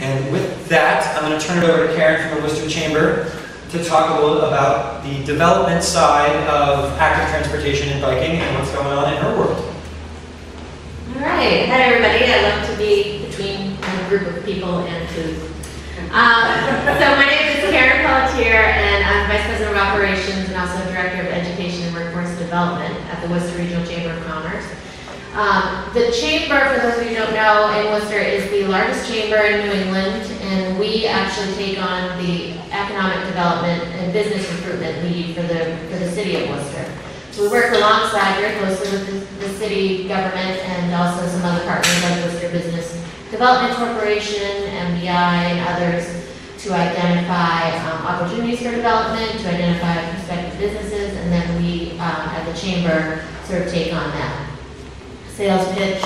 And with that, I'm going to turn it over to Karen from the Worcester Chamber to talk a little about the development side of active transportation and biking and what's going on in her world. All right. Hi, everybody. I love to be between a group of people and food. So my name is Karen Pelletier, and I'm Vice President of Operations and also Director of Education and Workforce Development at the Worcester Regional Chamber of Commerce. The Chamber, for those of you who don't know, in Worcester is the largest chamber in New England, and we actually take on the economic development and business recruitment lead for the city of Worcester. So we work alongside very closely with the city government and also some other partners like Worcester Business Development Corporation, MBI, and others to identify opportunities for development, to identify prospective businesses, and then we at the chamber sort of take on that sales pitch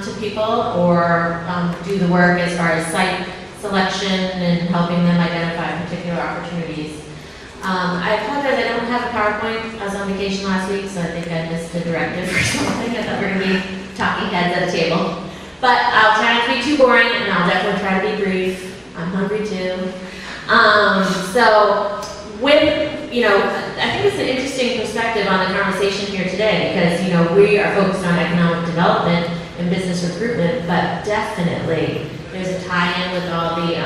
to people or do the work as far as site selection and helping them identify particular opportunities. I apologize, I don't have a PowerPoint. I was on vacation last week, so I think I missed the directive or something. I thought we were going to be talking heads at a table. But I'll try not to be too boring, and I'll definitely try to be brief. I'm hungry too. So with, I think it's an interesting perspective on the conversation here today because, we are focused on economic development and business recruitment, but definitely there's a tie-in with all the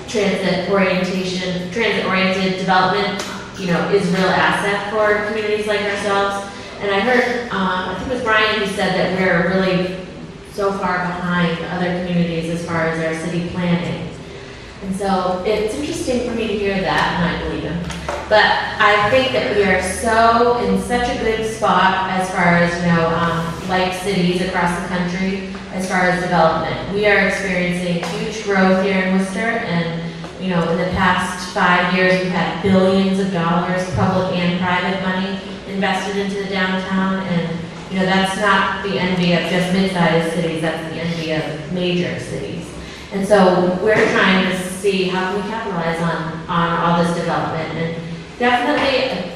transit-oriented development, is a real asset for communities like ourselves. And I heard, I think it was Brian who said that we're really so far behind other communities as far as our city planning. And so it's interesting for me to hear that, and I believe him. But I think that we are so in such a good spot as far as, like cities across the country, as far as development. We are experiencing huge growth here in Worcester, and in the past 5 years we've had billions of dollars, public and private money, invested into the downtown, and that's not the envy of just mid-sized cities, that's the envy of major cities. And so we're trying to see how can we capitalize on all this development, and definitely,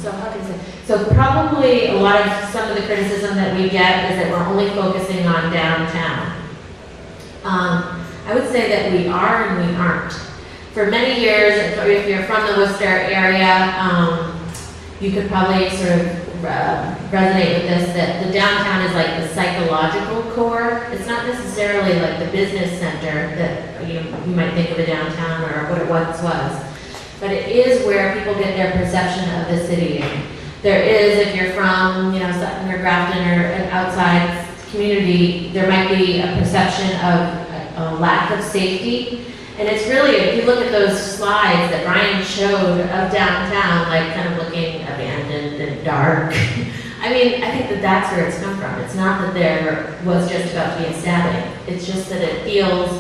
so how can I say? So probably a lot of some of the criticism that we get is that we're only focusing on downtown. I would say that we are and we aren't. For many years, if you're from the Worcester area, you could probably sort of resonate with this, that the downtown is like the psychological core. It's not necessarily like the business center that you might think of a downtown or what it once was, but it is where people get their perception of the city. There is, if you're from Sutton or Grafton or an outside community, there might be a perception of a lack of safety. And it's really, if you look at those slides that Brian showed of downtown, like kind of looking abandoned and dark, I mean, I think that that's where it's come from. It's not that there was just about to be a stabbing. It's just that it feels,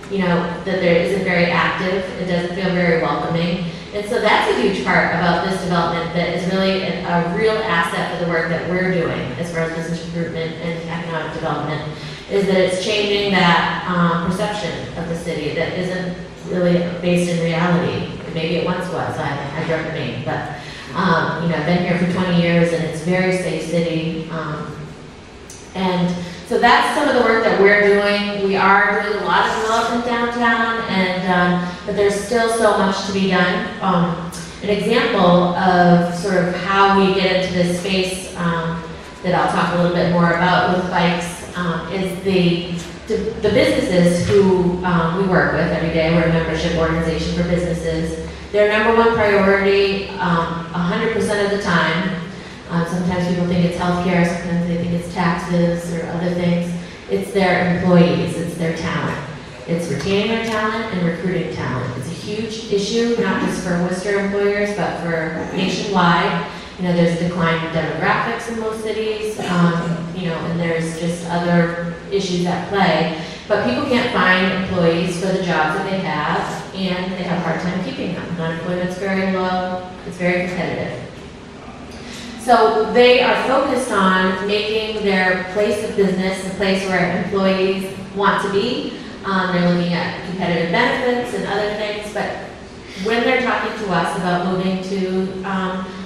that there isn't very active. It doesn't feel very welcoming. And so that's a huge part about this development that is really a real asset for the work that we're doing as far as business recruitment and economic development, is that it's changing that perception of the city that isn't really based in reality. Maybe it once was, I don't know, but I've been here for 20 years and it's a very safe city. And so that's some of the work that we're doing. We are doing a lot of development downtown, but there's still so much to be done. An example of sort of how we get into this space that I'll talk a little bit more about with bikes is the businesses who we work with every day. We're a membership organization for businesses. Their number one priority 100% of the time, sometimes people think it's healthcare, sometimes they think it's taxes or other things. It's their employees, it's their talent. It's retaining their talent and recruiting talent. It's a huge issue, not just for Worcester employers, but for nationwide. There's a decline in demographics in most cities, and there's just other issues at play. But people can't find employees for the jobs that they have, and they have a hard time keeping them. Unemployment's very low, it's very competitive. So they are focused on making their place of business a place where employees want to be. They're looking at competitive benefits and other things, but when they're talking to us about moving to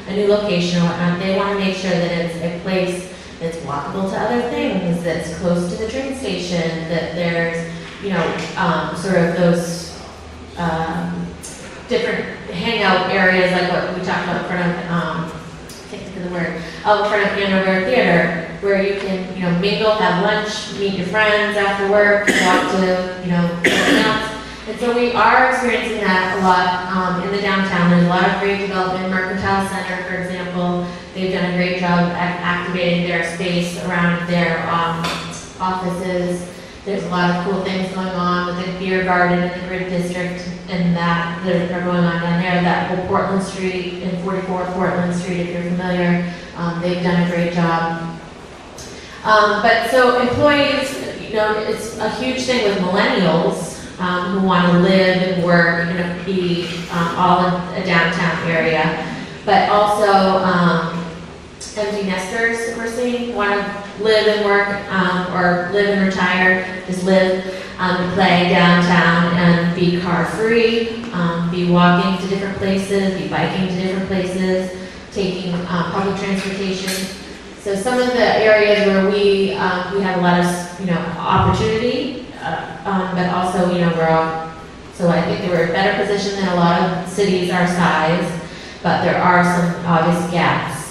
a new location or whatnot, they want to make sure that it's a place that's walkable to other things, that's close to the train station, that there's, you know, sort of those different hangout areas like what we talked about in front of, I can't think of the word, out in front of Hanover Theater, where you can, you know, mingle, have lunch, meet your friends after work, walk to, you know, something else. And so we are experiencing that a lot in the downtown. There's a lot of great development. Mercantile Center, for example, they've done a great job activating their space around their offices. There's a lot of cool things going on with the beer garden in the Grid District and that are going on down there. That whole Portland Street and 44 Portland Street, if you're familiar, they've done a great job. But so employees, you know, it's a huge thing with millennials who want to live and work and be all in a downtown area, but also empty nesters we're seeing want to live and work or live and retire, just live and play downtown and be car free, be walking to different places, be biking to different places, taking public transportation. So some of the areas where we have a lot of, you know, opportunity, but also, you know, so I think we're in a better position than a lot of cities our size, but there are some obvious gaps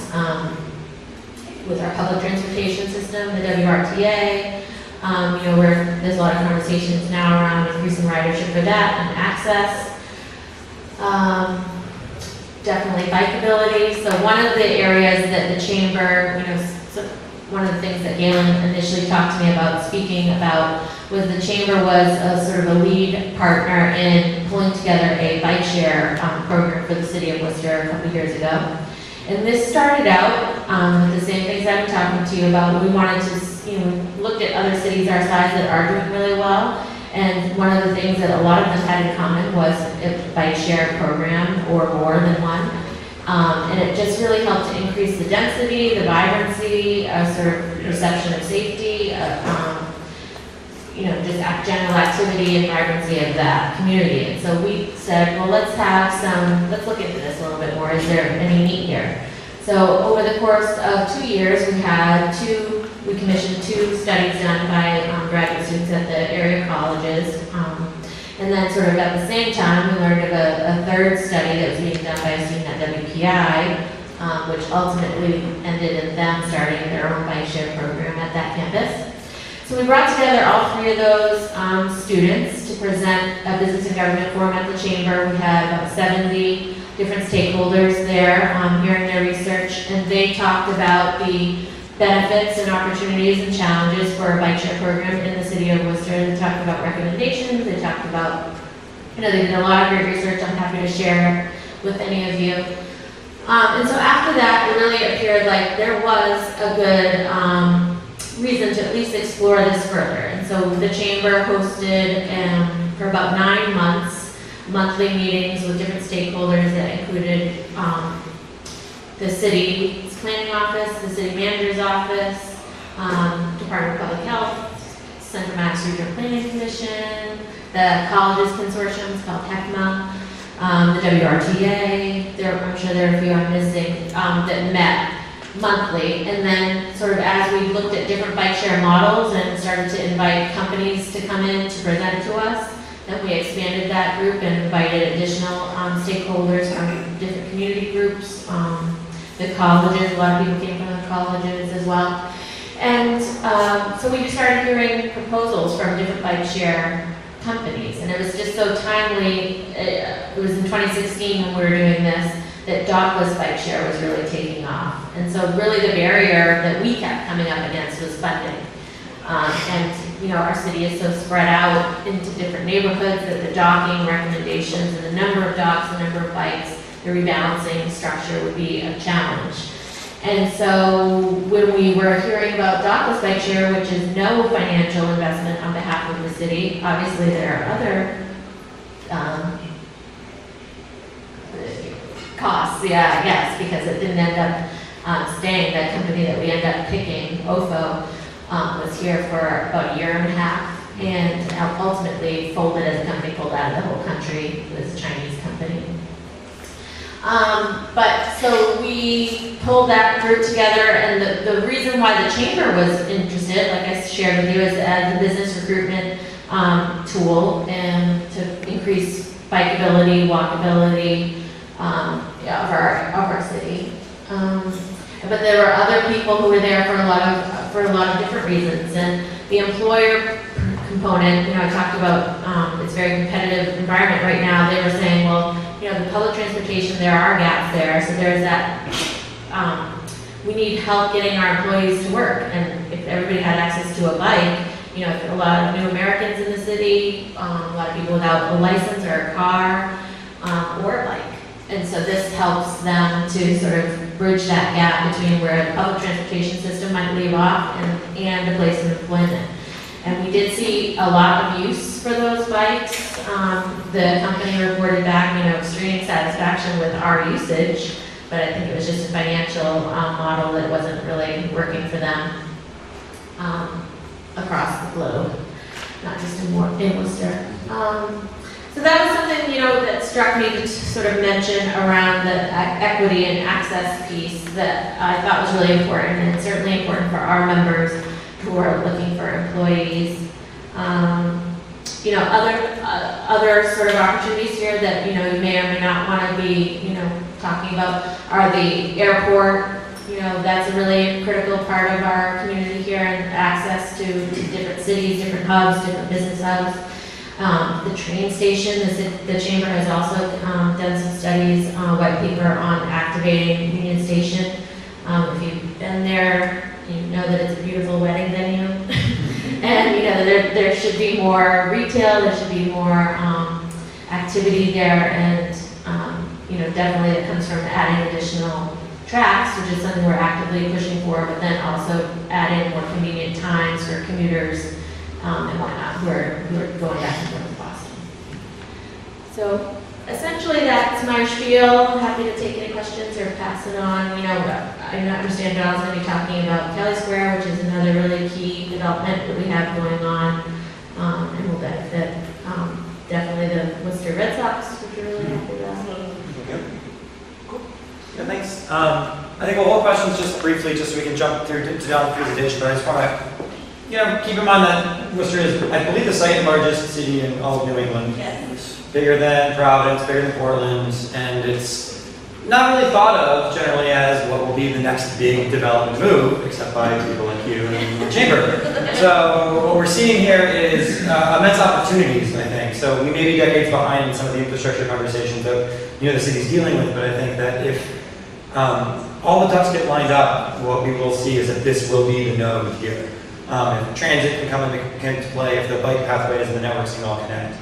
with our public transportation system, the WRTA, you know, where there's a lot of conversations now around increasing ridership for that and access. Definitely bikeability. So one of the areas that the chamber, you know, one of the things that Galen initially talked to me about speaking about was the chamber was a sort of a lead partner in pulling together a bike share program for the city of Worcester a couple years ago. And this started out with the same things I've been talking to you about. We wanted to, you know, looked at other cities our size that are doing really well. And one of the things that a lot of them had in common was a bike share program or more than one. And it just really helped to increase the density, the vibrancy, sort of perception of safety, you know, just general activity and vibrancy of that community. And so we said, well, let's look into this a little bit more. Is there any need here? So over the course of 2 years, we commissioned 2 studies done by graduate students at the area colleges. And then sort of at the same time, we learned of a third study that was being done by a student at WPI, which ultimately ended in them starting their own bike share program at that campus. So we brought together all 3 of those students to present a business and government forum at the chamber. We had about 70 different stakeholders there hearing their research, and they talked about the benefits and opportunities and challenges for a bike share program in the city of Worcester. They talked about recommendations, they talked about, you know, they did a lot of great research. I'm happy to share with any of you. And so after that, it really appeared like there was a good reason to at least explore this further. And so the chamber hosted for about 9 months, monthly meetings with different stakeholders that included the city's planning office, the city manager's office, Department of Public Health, Central Mass Regional Planning Commission, the colleges consortium, it's called HECMA, the WRTA, I'm sure there are a few I'm missing, that met monthly. And then sort of as we looked at different bike share models and started to invite companies to come in to present to us, then we expanded that group and invited additional stakeholders from different community groups, the colleges, a lot of people came from the colleges as well. And so we just started hearing proposals from different bike share companies, and it was just so timely. It was in 2016 when we were doing this that dockless bike share was really taking off. And so really the barrier that we kept coming up against was funding. And you know, our city is so spread out into different neighborhoods that the docking recommendations and the number of docks, the number of bikes, the rebalancing structure would be a challenge. And so when we were hearing about dockless bike share, which is no financial investment on behalf of the city, obviously there are other costs, yes, because it didn't end up staying. That company that we ended up picking, OFO, was here for about 1.5 years and ultimately folded as a company, pulled out of the whole country. It was a Chinese company. But so we pulled that group together, and the reason why the chamber was interested, like I shared with you, is as a business recruitment tool and to increase bikeability, walkability of our city. But there were other people who were there for a lot of different reasons, and the employer component, I talked about, it's a very competitive environment right now. They were saying, well, the public transportation, there are gaps there, so there's that, we need help getting our employees to work, and if everybody had access to a bike, a lot of new Americans in the city, a lot of people without a license or a car, or a bike. And so this helps them to sort of bridge that gap between where the public transportation system might leave off and a place of employment. And we did see a lot of use for those bikes. The company reported back, extreme satisfaction with our usage, but I think it was just a financial model that wasn't really working for them across the globe, not just in Worcester. So that was something, that struck me to sort of mention around the equity and access piece that I thought was really important, and it's certainly important for our members who are looking for employees. Other sort of opportunities here that, you may or may not want to be, talking about are the airport. That's a really critical part of our community here, and access to different cities, different hubs, different business hubs. The train station, the chamber has also done some studies, white paper on activating Union Station. If you've been there, you know that it's a beautiful wedding venue. And there should be more retail, there should be more activity there, and definitely it comes from adding additional tracks, which is something we're actively pushing for, but then also adding more convenient times for commuters and whatnot who are going back and forth to Boston. So essentially that's my spiel. Happy to take any questions or pass it on. I understand Don's going to be talking about Kelly Square, which is another really key development that we have going on, and will benefit definitely the Worcester Red Sox, which we're really happy about. Cool. Yeah, thanks. I think we'll hold questions just briefly, just so we can jump through to Don's presentation, but I just want to keep in mind that Worcester is, I believe, the second largest city in all of New England. Yes. Bigger than Providence, bigger than Portland, and it's not really thought of generally as what will be the next big development move, except by people like you and the chamber. So what we're seeing here is immense opportunities, I think. So we may be decades behind some of the infrastructure conversations that the city's dealing with, but I think that if all the ducks get lined up, what we will see is that this will be the node here. If transit can come into play, if the bike pathways and the networks can all connect.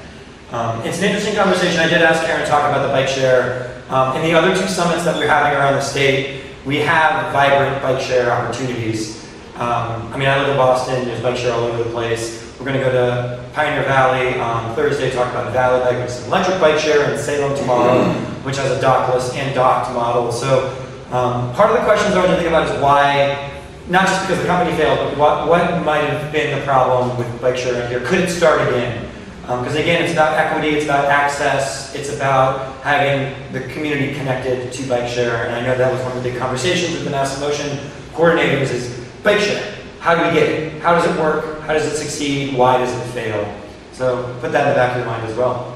It's an interesting conversation. I did ask Karen to talk about the bike share. In the other two summits that we're having around the state, we have vibrant bike share opportunities. I live in Boston, there's bike share all over the place. We're going to go to Pioneer Valley on Thursday, talk about Valley Bike, which is an electric bike share, and Salem tomorrow, which has a dockless and docked model. So part of the questions I want to think about is why, not just because the company failed, but what might have been the problem with bike sharing here? Could it start again? Because again, it's about equity, it's about access, it's about having the community connected to bike share. And I know that was one of the big conversations with the Mass Motion coordinators is bike share. How do we get it? How does it work? How does it succeed? Why does it fail? So put that in the back of your mind as well.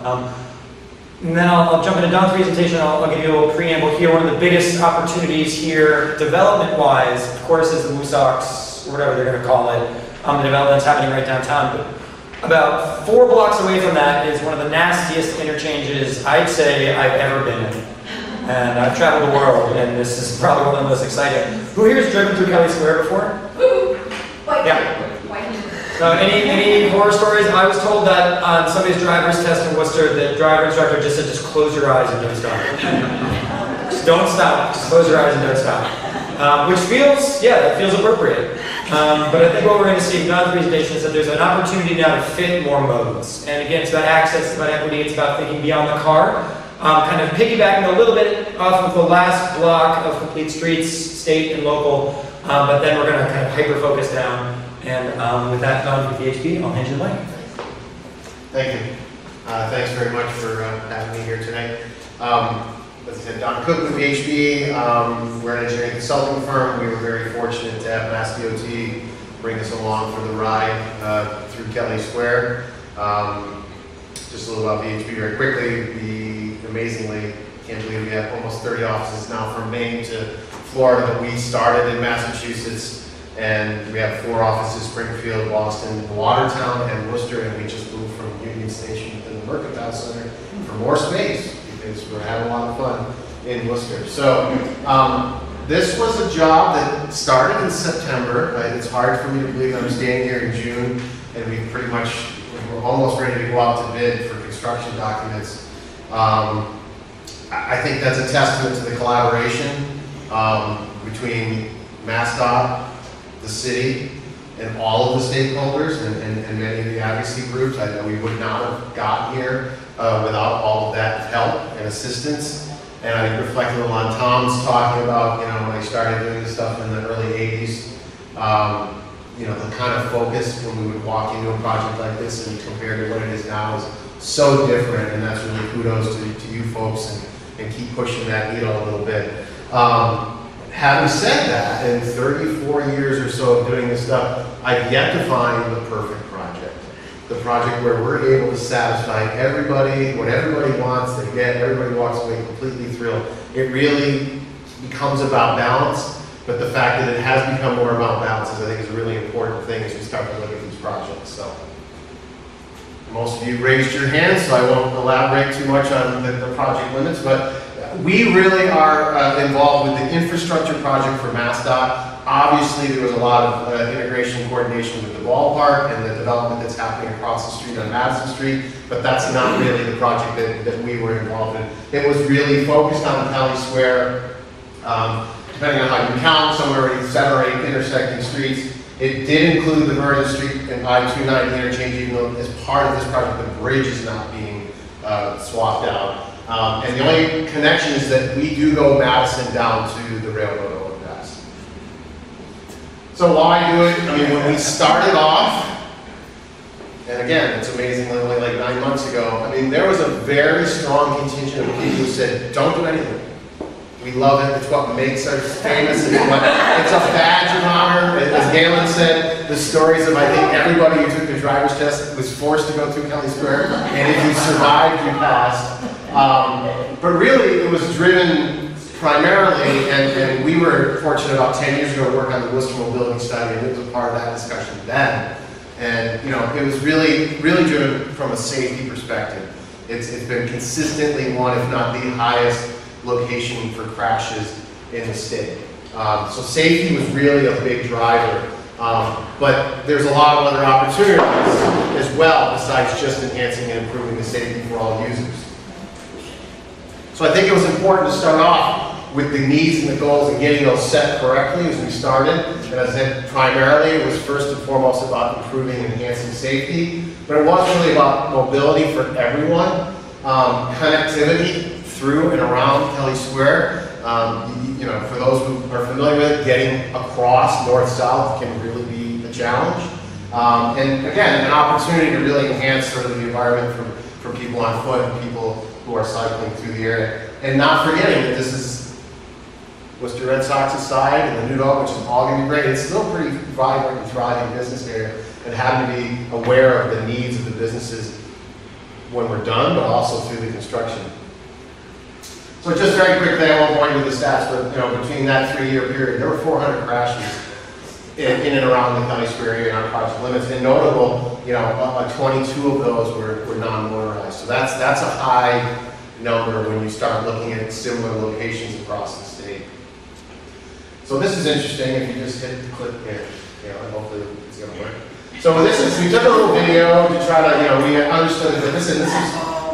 And then I'll jump into Don's presentation. I'll give you a little preamble here. One of the biggest opportunities here, development-wise, of course, is the WooSox, or whatever they're going to call it. The development's happening right downtown. But about 4 blocks away from that is one of the nastiest interchanges I'd say I've ever been in. And I've traveled the world, and this is probably one of the most exciting. Who here has driven through Kelly Square before? Yeah. So any horror stories? I was told that on somebody's driver's test in Worcester, the driver instructor just said, just close your eyes and don't stop. Just don't stop. Just close your eyes and don't stop. Which feels, that feels appropriate. But I think what we're going to see in Don's presentation is that there's an opportunity now to fit more modes. And again, it's about access, it's about equity, it's about thinking beyond the car. Kind of piggybacking a little bit off of the last block of complete streets, state and local, but then we're going to kind of hyper-focus down. And with that, Don, with the HP, I'll hand you the mic. Thank you. Thanks very much for having me here today. as I said, Don Cook with VHB. We're an engineering consulting firm. We were very fortunate to have MassDOT bring us along for the ride through Kelly Square. Just a little about VHB very quickly. We amazingly, can't believe we have almost 30 offices now from Maine to Florida. We started in Massachusetts, and we have 4 offices: Springfield, Boston, Watertown, and Worcester. And we just moved from Union Station to the Mercantile Center for more space because we're having a lot of fun in Worcester. So this was a job that started in September. It's hard for me to believe I'm standing here in June, and we're almost ready to go out to bid for construction documents. I think that's a testament to the collaboration between MassDOT, the city, and all of the stakeholders and many of the advocacy groups. I know we would not have gotten here without all of that help and assistance. And I reflect a little on Tom's talking about, when I started doing this stuff in the early 80s, the kind of focus when we would walk into a project like this and compared to what it is now is so different, and that's really kudos to you folks and keep pushing that needle a little bit. Having said that, in 34 years or so of doing this stuff, I've yet to find the perfect project. The project where we're able to satisfy everybody, what everybody wants, they get, everybody walks away completely thrilled. It really becomes about balance, but the fact that it has become more about balance I think is a really important thing as we start to look at these projects. So, most of you raised your hands, so I won't elaborate too much on the project limits, but we really are involved with the infrastructure project for MassDOT. Obviously, there was a lot of integration and coordination with the ballpark and the development that's happening across the street on Madison Street, but that's not really the project that we were involved in. It was really focused on Kelly Square. Depending on how you count, somewhere in 7 or 8 intersecting streets. It did include the Vernon Street and I-290 interchange, even though as part of this project, the bridge is not being swapped out. And the only connection is that we do go Madison down to the railroad overpass. So why do it? I mean, when we started off, and again, it's amazing, only like 9 months ago, I mean, there was a very strong contingent of people who said, don't do anything. We love it. It's what makes us famous. It's a badge of honor. As Galen said, the stories of, I think, everybody who took the driver's test was forced to go through Kelly Square, and if you survived, you passed. But really, it was driven primarily, and we were fortunate about 10 years ago to work on the Worcester building study, and it was a part of that discussion then. And it was really driven from a safety perspective. It's been consistently one, if not the highest location for crashes in the state. So safety was really a big driver. But there's a lot of other opportunities as well besides just enhancing and improving the safety for all users. So I think it was important to start off with the needs and the goals and getting those set correctly as we started. And as I said, primarily it was first and foremost about improving and enhancing safety, but it was really about mobility for everyone, connectivity through and around Kelly Square. For those who are familiar with it, getting across north-south can really be a challenge. And again, an opportunity to really enhance sort of the environment for people on foot and people who are cycling through the area. And not forgetting that this is Worcester Red Sox's side and the New Dog, which is all going to be great. It's still a pretty vibrant and thriving business area, and having to be aware of the needs of the businesses when we're done, but also through the construction. So just very quickly, I won't bore you with the stats, but between that 3-year period, there were 400 crashes in and around the Kelly Square area in our project limits. And notable, 22 of those were non-motorized. So that's a high number when you start looking at similar locations across the state. So this is interesting. If you just hit the click here, hopefully it's going to work. So we took a little video to try to, we understood that this is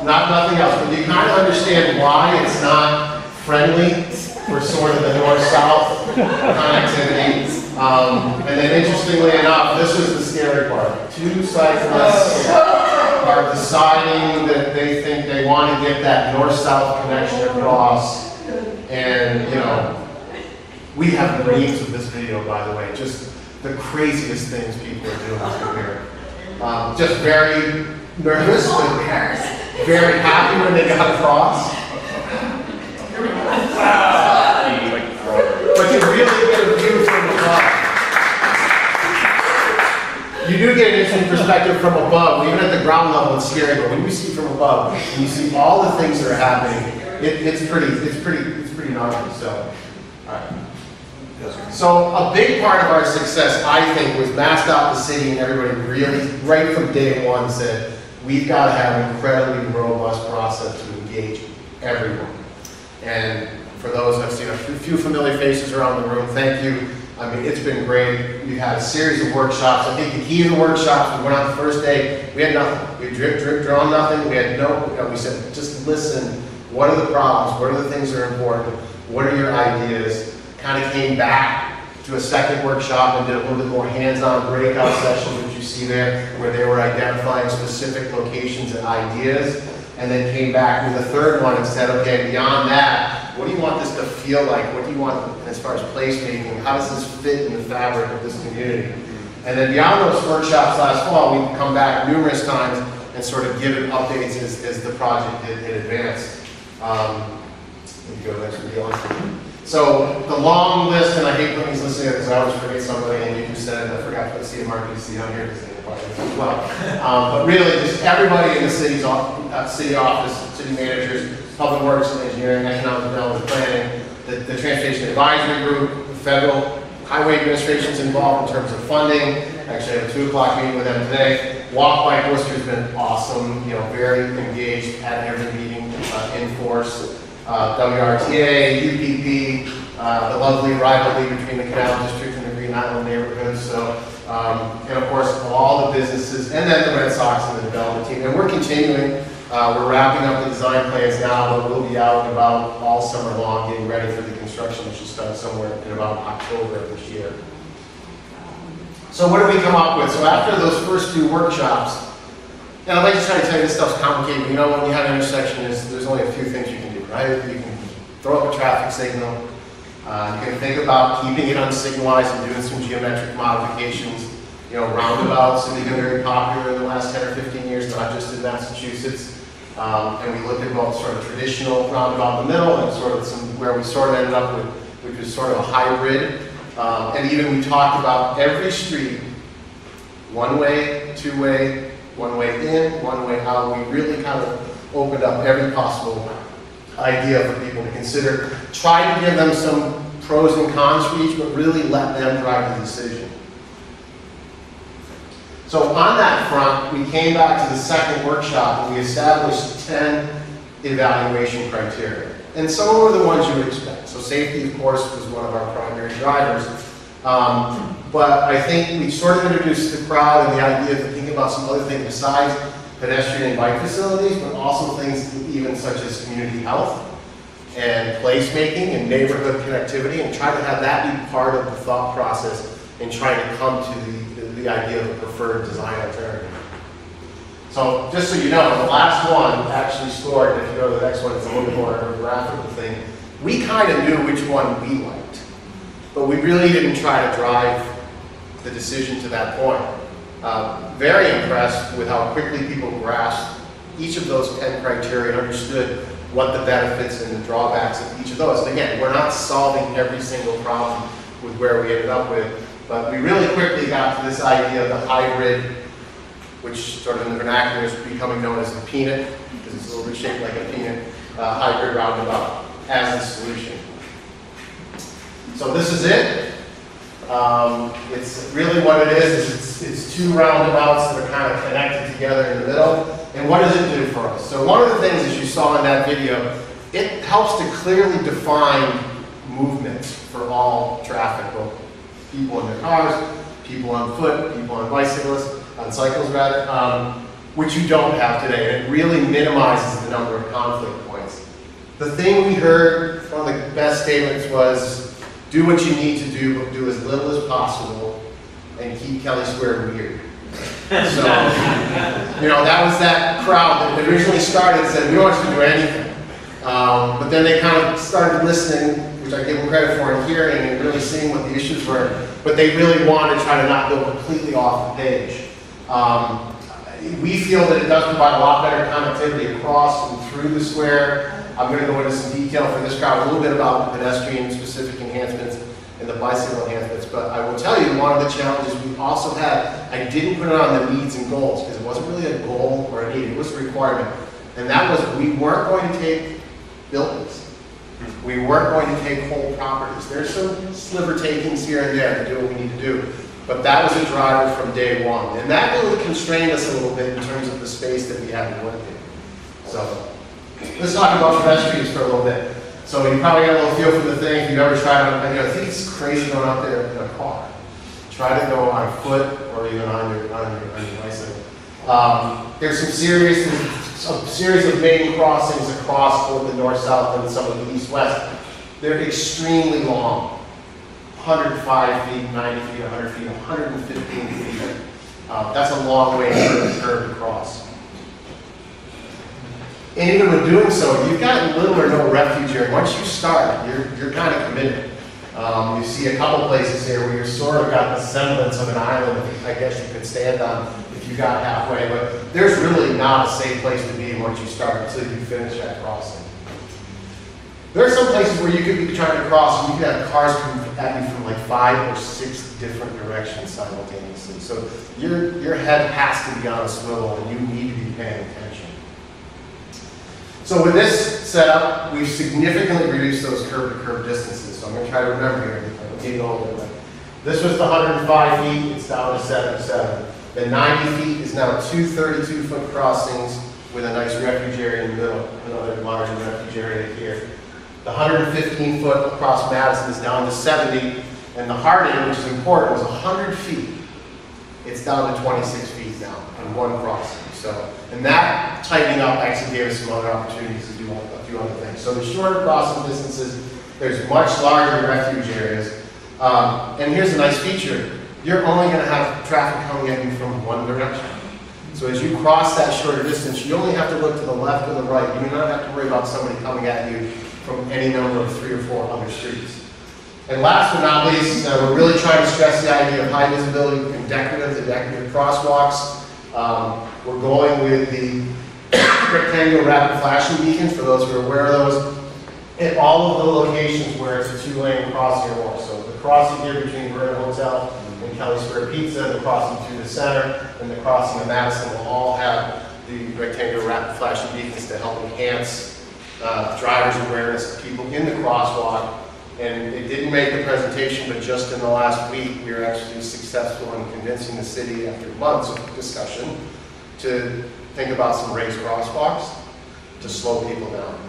nothing else, but you kind of understand why it's not friendly for sort of the north-south connectivity. And then interestingly enough, this was the scary part. 2 cyclists are deciding that they think they want to get that north-south connection across. And, we have reams of this video, by the way, just the craziest things people are doing through here. Just very nervous, but very happy when they got across. Here we You do get an interesting perspective from above. Even at the ground level, it's scary, but when you see from above, and you see all the things that are happening, it's pretty gnarly. So, all right. So a big part of our success, I think, was MassDOT, the city, and everybody really, right from day one, said we've got to have an incredibly robust process to engage everyone. And for those, I've seen a few familiar faces around the room. Thank you. I mean, it's been great. We've had a series of workshops. I think the key to the workshops, we went out the first day, we had nothing. We drip, drawn nothing. We had we said, just listen. What are the problems? What are the things that are important? What are your ideas? Kind of came back to a second workshop and did a little bit more hands-on breakout sessions, which you see there, where they were identifying specific locations and ideas, and then came back with a third one and said, okay, beyond that, what do you want this to feel like? What do you want as far as placemaking? How does this fit in the fabric of this community? And then beyond those workshops last fall, we've come back numerous times and sort of given updates as the project had advanced. Let me go to the next video. So the long list, and I hate when he's listening because I always forget somebody, and you just said, I forgot to put CMRPC on here because they probably as well. But really, just everybody in the city office, city managers, public works and engineering, economic development planning, the transportation advisory group, the federal highway administration's involved in terms of funding. Actually, I have a 2 o'clock meeting with them today. Walk Bike Worcester has been awesome, very engaged at every meeting in force. WRTA, UPP, the lovely rivalry between the Canal District and the Green Island neighborhoods. So, and of course, all the businesses, and then the Red Sox and the development team. And we're continuing. We're wrapping up the design plans now, but we'll be out and about all summer long, getting ready for the construction, which will start somewhere in about October of this year. So what did we come up with? So after those first 2 workshops, and I'd like to try to tell you this stuff's complicated. You know, when you have an intersection, there's only a few things you can do, right? You can throw up a traffic signal. You can think about keeping it unsignalized and doing some geometric modifications. Roundabouts have become very popular in the last 10 or 15 years, not just in Massachusetts. And we looked at both sort of traditional roundabout in the middle and sort of where we sort of ended up with, which was sort of a hybrid. And even we talked about every street, one way, 2-way, one way in, one way out. We really kind of opened up every possible idea for people to consider. Try to give them some pros and cons for each, but really let them drive the decision. So on that front, we came back to the second workshop and we established 10 evaluation criteria. And some were the ones you would expect. So safety, of course, was one of our primary drivers. But I think we sort of introduced the crowd and the idea of thinking about some other things besides pedestrian and bike facilities, but also things even such as community health and placemaking and neighborhood connectivity, and try to have that be part of the thought process in trying to come to the idea of a preferred design alternative. So just so you know, the last one actually scored, and if you go to the next one, it's a little bit more of a graphical thing. We kind of knew which one we liked, but we really didn't try to drive the decision to that point. Very impressed with how quickly people grasped each of those 10 criteria and understood what the benefits and the drawbacks of each of those. And again, we're not solving every single problem with where we ended up with, but we really quickly got to this idea of the hybrid, which sort of in the vernacular is becoming known as the peanut, because it's a little bit shaped like a peanut, hybrid roundabout as the solution. So this is it. It's really what it is it's 2 roundabouts that are kind of connected together in the middle. And what does it do for us? So one of the things, as you saw in that video, it helps to clearly define movements for all traffic, both people in their cars, people on foot, people on cycles rather, which you don't have today. And it really minimizes the number of conflict points. The thing we heard, one of the best statements was, do what you need to do, but do as little as possible, and keep Kelly Square weird. So, that was that crowd that originally started and said, we don't want you to do anything. But then they kind of started listening, which I give them credit for, and hearing and really seeing what the issues were. But they really wanted to try to not go completely off the page. We feel that it does provide a lot better connectivity across and through the square. I'm going to go into some detail for this crowd, a little bit about pedestrian-specific enhancements and the bicycle enhancements. But I will tell you, one of the challenges we also had, I didn't put it on the needs and goals because it wasn't really a goal or a need, it was a requirement. And that was, we weren't going to take buildings. We weren't going to take whole properties. There's some sliver takings here and there to do what we need to do. But that was a driver from day one. And that really constrained us a little bit in terms of the space that we had to work in. So let's talk about pedestrians for a little bit. So you probably got a little feel for the thing. If you've ever tried it, I think it's crazy going out there in a car. Try to go on foot or even on your bicycle. There's a series of main crossings across both the north-south and some of the east-west. They're extremely long. 105 feet, 90 feet, 100 feet, 115 feet. That's a long way to cross. And even with doing so, you've got little or no refuge here. Once you start, you're kind of committed. You see a couple places here where you're sort of got the semblance of an island, I guess you could stand on if you got halfway, but there's really not a safe place to be once you start until you finish that crossing. There are some places where you could be trying to cross and you could have cars come at you from like 5 or 6 different directions simultaneously. So your head has to be on a swivel and you need to be paying attention. So with this setup, we've significantly reduced those curb-to-curb distances. So I'm going to try to remember here. I'm getting older. This was the 105 feet. It's down to 77. The 90 feet is now 2 32-foot crossings with a nice refuge area in the middle, another larger refuge area here. The 115-foot across Madison is down to 70, and the Harding, which is important, was 100 feet. It's down to 26 feet now on one crossing. So, and that tightening up actually gave us some other opportunities to do a few other things. So the shorter crossing distances, there's much larger refuge areas. And here's a nice feature. You're only going to have traffic coming at you from one direction. So as you cross that shorter distance, you only have to look to the left or the right. You do not have to worry about somebody coming at you from any number of 3 or 4 other streets. And last but not least, we're really trying to stress the idea of high visibility and decorative crosswalks. We're going with the rectangular rapid flashing beacons, for those who are aware of those, at all of the locations where it's a 2-lane crossing or more. So the crossing here between Vernon Hotel and Kelly Square Pizza, the crossing through the center, and the crossing of Madison will all have the rectangular rapid flashing beacons to help enhance drivers' awareness of people in the crosswalk. And it didn't make the presentation, but just in the last week, we were actually successful in convincing the city, after months of discussion, to think about some raised crosswalks to slow people down.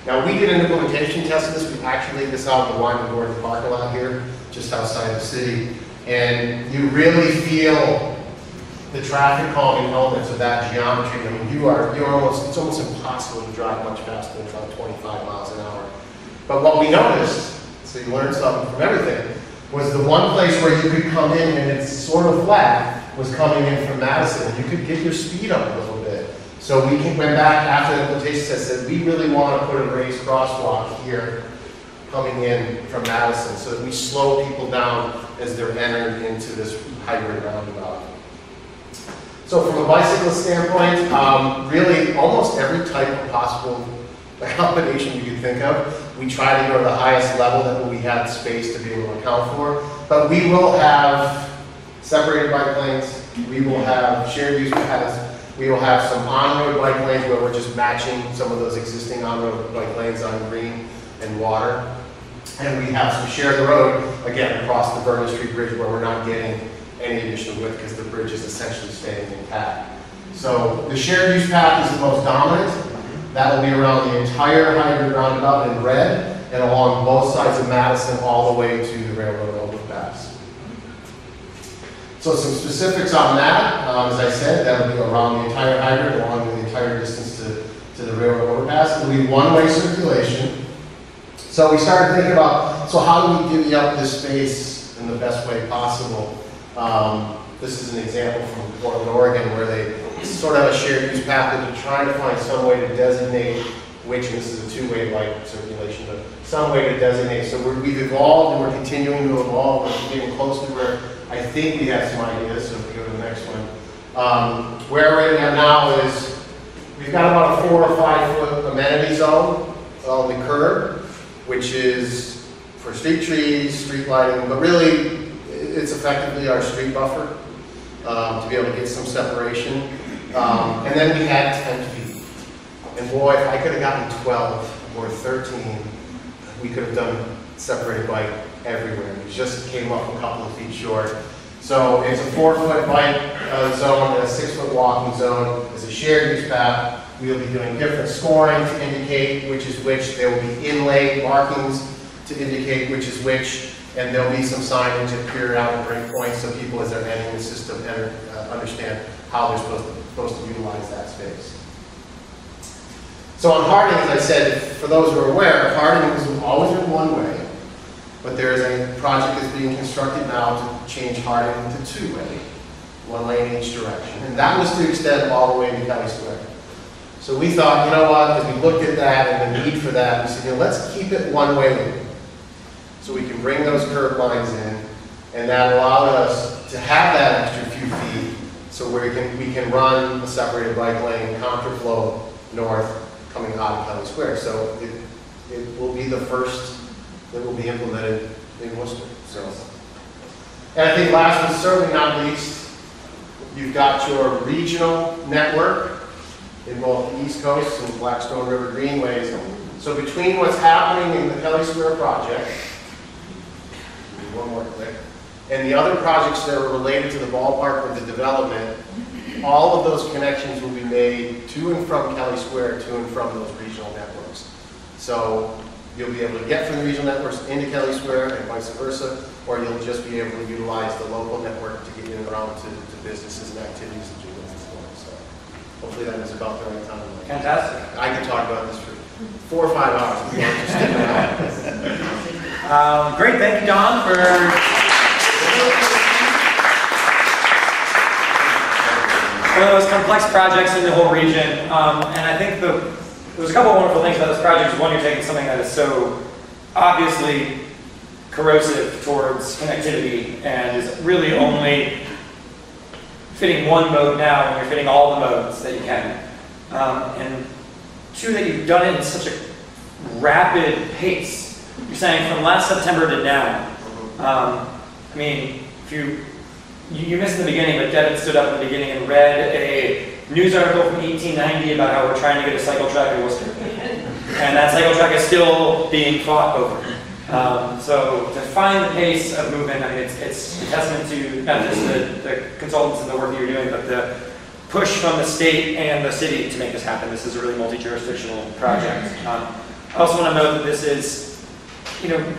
Now, we did an implementation test of this. We actually laid this out in the Wyman Gordon parking lot here, just outside the city. And you really feel the traffic calming elements of that geometry. I mean, it's almost impossible to drive much faster than about 25 miles an hour. But what we noticed, so you learned something from everything, was the one place where you could come in and it's sort of flat was coming in from Madison. You could get your speed up a little bit. So we went back after the implementation test and said, we really want to put a raised crosswalk here coming in from Madison so that we slow people down as they're entering into this hybrid roundabout. So from a bicycle standpoint, really almost every type of possible combination you could think of, we try to go to the highest level that we have space to be able to account for. But we will have separated bike lanes, we will have shared use paths, we will have some on-road bike lanes where we're just matching some of those existing on-road bike lanes on green and water. And we have some shared road, again, across the Vernon Street Bridge where we're not getting any additional width because the bridge is essentially staying intact. So the shared use path is the most dominant. That will be around the entire hybrid roundabout in red and along both sides of Madison all the way to the railroad overpass. So some specifics on that, as I said, that will be around the entire hybrid along the entire distance to the railroad overpass. It will be one-way circulation. So we started thinking about, so how do we divvy up this space in the best way possible? This is an example from Portland, Oregon, where they sort of have a shared use path, but they're trying to find some way to designate which, and this is a two-way light circulation, but some way to designate. So we've evolved and we're continuing to evolve. We're getting close to where I think we have some ideas, so if we go to the next one. Where we're at now is we've got about a 4 or 5 foot amenity zone on the curb, which is for street trees, street lighting, but really it's effectively our street buffer to be able to get some separation. And then we had 10 feet. And boy, if I could have gotten 12 or 13, we could have done separated bike everywhere. We just came up a couple of feet short. So it's a 4-foot bike zone and a 6-foot walking zone. It's a shared use path. We'll be doing different scoring to indicate which is which. There will be inlaid markings to indicate which is which. And there'll be some signage at periodic breakpoints so people as they're entering the system understand how they're supposed to utilize that space. So on Harding, as I said, for those who are aware, Harding was always in one way. But there is a project that's being constructed now to change Harding to two-way, one lane in each direction. And that was to extend all the way to Kelly Square. So we thought, you know what, as we looked at that and the need for that, we said, you know, let's keep it one-way. So we can bring those curb lines in, and that allowed us to have that extra few feet so we can run a separated bike lane, contraflow north, coming out of Kelly Square. So it will be the first that will be implemented in Worcester. So, and I think last but certainly not least, you've got your regional network in both the East Coast and Blackstone River Greenways. So between what's happening in the Kelly Square project, one more click, and the other projects that are related to the ballpark with the development, all of those connections will be made to and from Kelly Square, to and from those regional networks. So you'll be able to get from the regional networks into Kelly Square and vice versa, or you'll just be able to utilize the local network to get in and around to businesses and activities that you're looking for. So hopefully that is about the right time. Fantastic. I could talk about this for 4 or 5 hours. If you're interested in that. Great, thank you, Don, for one of those complex projects in the whole region. And I think there's a couple of wonderful things about this project. One, you're taking something that is so obviously corrosive towards connectivity and is really only fitting one mode now, and you're fitting all the modes that you can. And two, that you've done it in such a rapid pace. You're saying from last September to now. I mean, if you missed in the beginning, but Devin stood up in the beginning and read a news article from 1890 about how we're trying to get a cycle track in Worcester. And that cycle track is still being fought over. So to find the pace of movement, I mean, it's a testament to not just the consultants and the work that you're doing, but the push from the state and the city to make this happen. This is a really multi-jurisdictional project. I also want to note that this is, you know,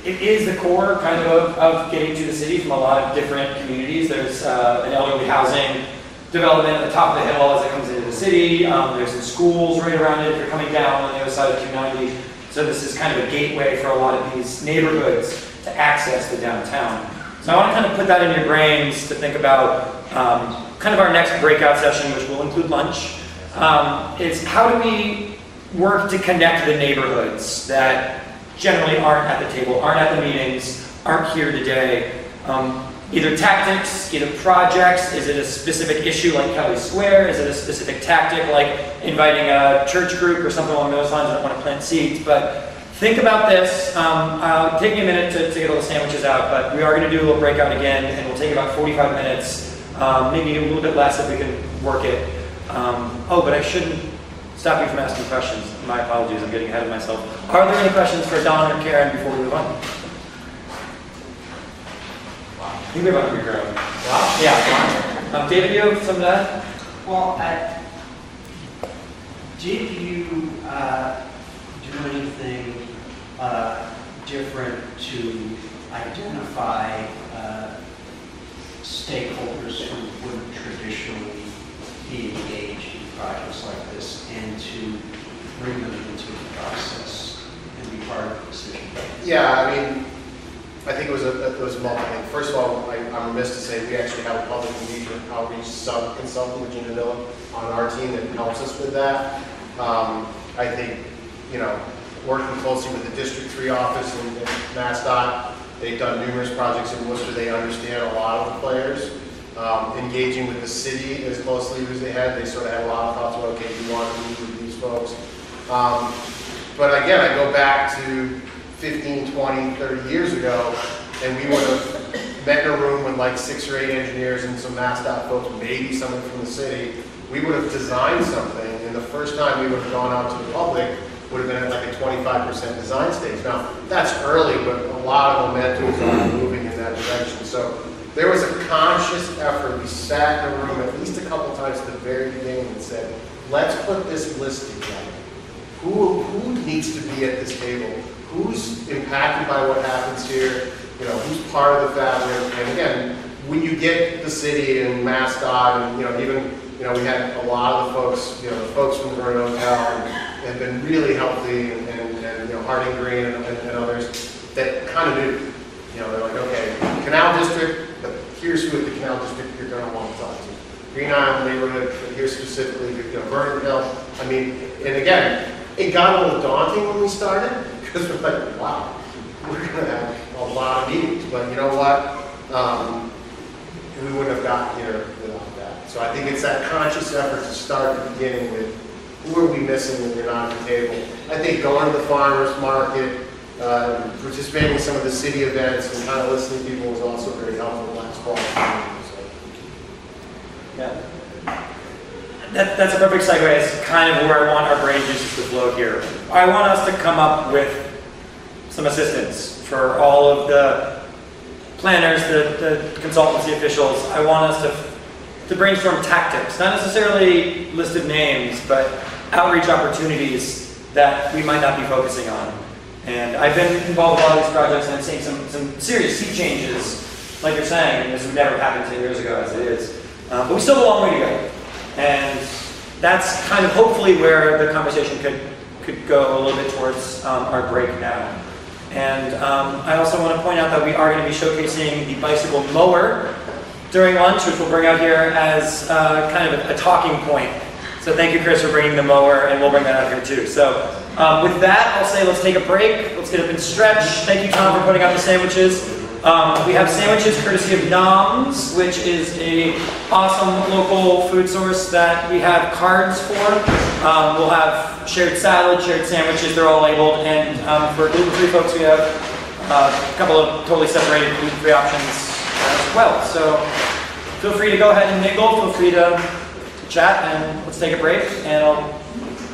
it is the core kind of getting to the city from a lot of different communities. There's an elderly housing development at the top of the hill as it comes into the city. There's some schools right around it if you're coming down on the other side of 290. So this is kind of a gateway for a lot of these neighborhoods to access the downtown. So I want to kind of put that in your brains to think about kind of our next breakout session, which will include lunch, is how do we work to connect the neighborhoods that generally aren't at the table, aren't at the meetings, aren't here today. Either tactics, either projects, is it a specific issue like Kelly Square, is it a specific tactic like inviting a church group or something along those lines? I don't want to plant seeds, but think about this. Take me a minute to get all the sandwiches out, but we are going to do a little breakout again, and we'll take about 45 minutes, maybe a little bit less if we can work it. Oh, but I shouldn't stop you from asking questions. My apologies, I'm getting ahead of myself. Are there any questions for Don or Karen before we move on? You can move on to your girl. Wow. Yeah. David, you have some of that? Well, did you do anything different to identify stakeholders who wouldn't traditionally be engaged in projects like this, and to bring them into the process and be part of the decision making? Yeah, I mean, I think it was multiple things. First of all, I'm remiss to say we actually have a public engagement outreach consultant with Gina Miller on our team that helps us with that. I think, you know, working closely with the District 3 office and MassDOT, they've done numerous projects in Worcester. They understand a lot of the players. Engaging with the city as closely as they had, they sort of had a lot of thoughts about, okay, we want to meet with these folks. But again, I go back to 15, 20, 30 years ago, and we would have met in a room with like 6 or 8 engineers and some MassDOT folks, maybe someone from the city. We would have designed something, and the first time we would have gone out to the public would have been at like a 25% design stage. Now, that's early, but a lot of momentum is already moving in that direction. So there was a conscious effort. We sat in a room at least a couple times at the very beginning and said, let's put this list together. Who needs to be at this table? Who's impacted by what happens here? You know, who's part of the fabric? And again, when you get the city and MassDOT and, you know, even, you know, we had a lot of the folks, you know, the folks from the Vernon Hotel have been really healthy, and you know, Harding Green and others that kind of do. You know, they're like, okay, Canal District, but here's who at the Canal District you're going to want to talk to. Green Island neighborhood, but here specifically, you know, Vernon Hill. I mean, and again, it got a little daunting when we started, because we're like, wow, we're going to have a lot of meetings. But you know what? We wouldn't have gotten here without that. So I think it's that conscious effort to start at the beginning with, who are we missing when you're not at the table? I think going to the farmer's market, participating in some of the city events and kind of listening to people was also very helpful last fall. So. Yeah. That's a perfect segue. It's kind of where I want our brain juices to flow here. I want us to come up with some assistance for all of the planners, the consultancy officials. I want us to brainstorm tactics, not necessarily listed names, but outreach opportunities that we might not be focusing on. And I've been involved with a lot of these projects, and I've seen some serious sea changes, like you're saying, and this would never happen 10 years ago as it is. But we still have a long way to go. And that's kind of hopefully where the conversation could go a little bit towards our break now. And I also want to point out that we are going to be showcasing the bicycle mower during lunch, which we'll bring out here as kind of a talking point. So thank you, Chris, for bringing the mower, and we'll bring that out here too. So with that, I'll say let's take a break. Let's get up and stretch. Thank you, Tom, for putting out the sandwiches. We have sandwiches courtesy of Noms, which is a awesome local food source that we have cards for. We'll have shared salad, shared sandwiches. They're all labeled. And for gluten-free folks, we have a couple of totally separated gluten-free options as well. So feel free to go ahead and mingle. Feel free to chat, and let's take a break. And I'll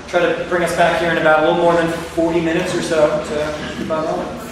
try to bring us back here in about a little more than 40 minutes or so to keep on rolling.